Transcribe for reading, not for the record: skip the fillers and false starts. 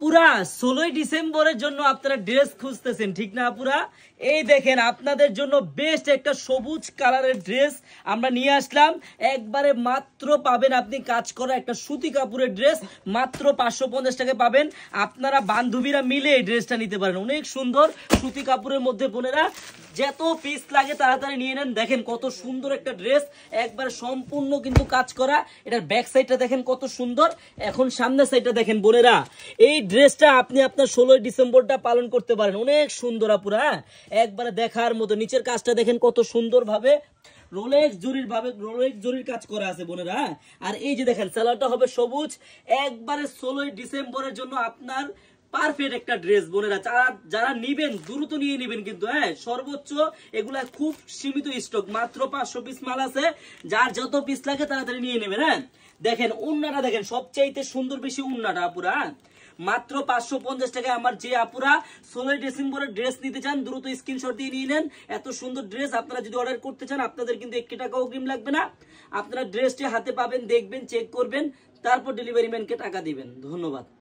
আপুরা 16 ডিসেম্বরের জন্য আপনারা ড্রেস খুঁজতেছেন ঠিক না আপুরা? এই দেখেন আপনাদের জন্য বেস্ট একটা সবুজ কালারের ড্রেস আমরা নিয়ে আসলাম। একবারে মাত্র পাবেন আপনি কাজ করা একটা সুতি কাপড়ের ড্রেস, মাত্র 550 টাকায় পাবেন। আপনারা বান্ধবীরা মিলে এই ড্রেসটা নিতে পারেন, অনেক সুন্দর সুতি কাপড়ের মধ্যে। বোনেরা যত পিস লাগে তাড়াতাড়ি নিয়ে নেন। দেখেন কত সুন্দর একটা ড্রেস, একবার সম্পূর্ণ কিন্তু কাজ করা। এটার ব্যাক সাইডটা দেখেন কত সুন্দর, এখন সামনের সাইডটা দেখেন। বোনেরা এই ড্রেসটা আপনি আপনার 16 ডিসেম্বরটা পালন করতে পারেন, অনেক সুন্দর আপুরা, একবারে দেখার মতো। নিচের কাজটা দেখেন কত সুন্দর ভাবে রোলেক্স জরির কাজ করা আছে বোনেরা। আর এই যে দেখেন সালোয়ারটা হবে সবুজ, একবারে 16 ডিসেম্বরের জন্য আপনার পারফেক্ট একটা ড্রেস বোনেরা। যারা নিবেন দ্রুত নিয়ে নিবেন কিন্তু, হ্যাঁ সর্বোচ্চ এগুলা খুব সীমিত স্টক, মাত্র 500 পিস মাল আছে। যার যত পিস লাগে তাড়াতাড়ি নিয়ে নেবেন। হ্যাঁ দেখেন উন্নাটা দেখেন, সবচাইতে সুন্দর বেশি উন্নাটা আপুরা, মাত্র 550 টাকায়। আমার যে আপুরা 16 ডিসেম্বরের ড্রেস নিতে চান দ্রুত স্ক্রিনশট দিয়ে নিয়ে নেন। এত সুন্দর ড্রেস আপনারা যদি অর্ডার করতে চান আপনাদের কিন্তু 1 টাকাও অগ্রিম লাগবে না। আপনারা ড্রেসটি হাতে পাবেন, দেখবেন, চেক করবেন, তারপর ডেলিভারি ম্যানকে টাকা দিবেন। ধন্যবাদ।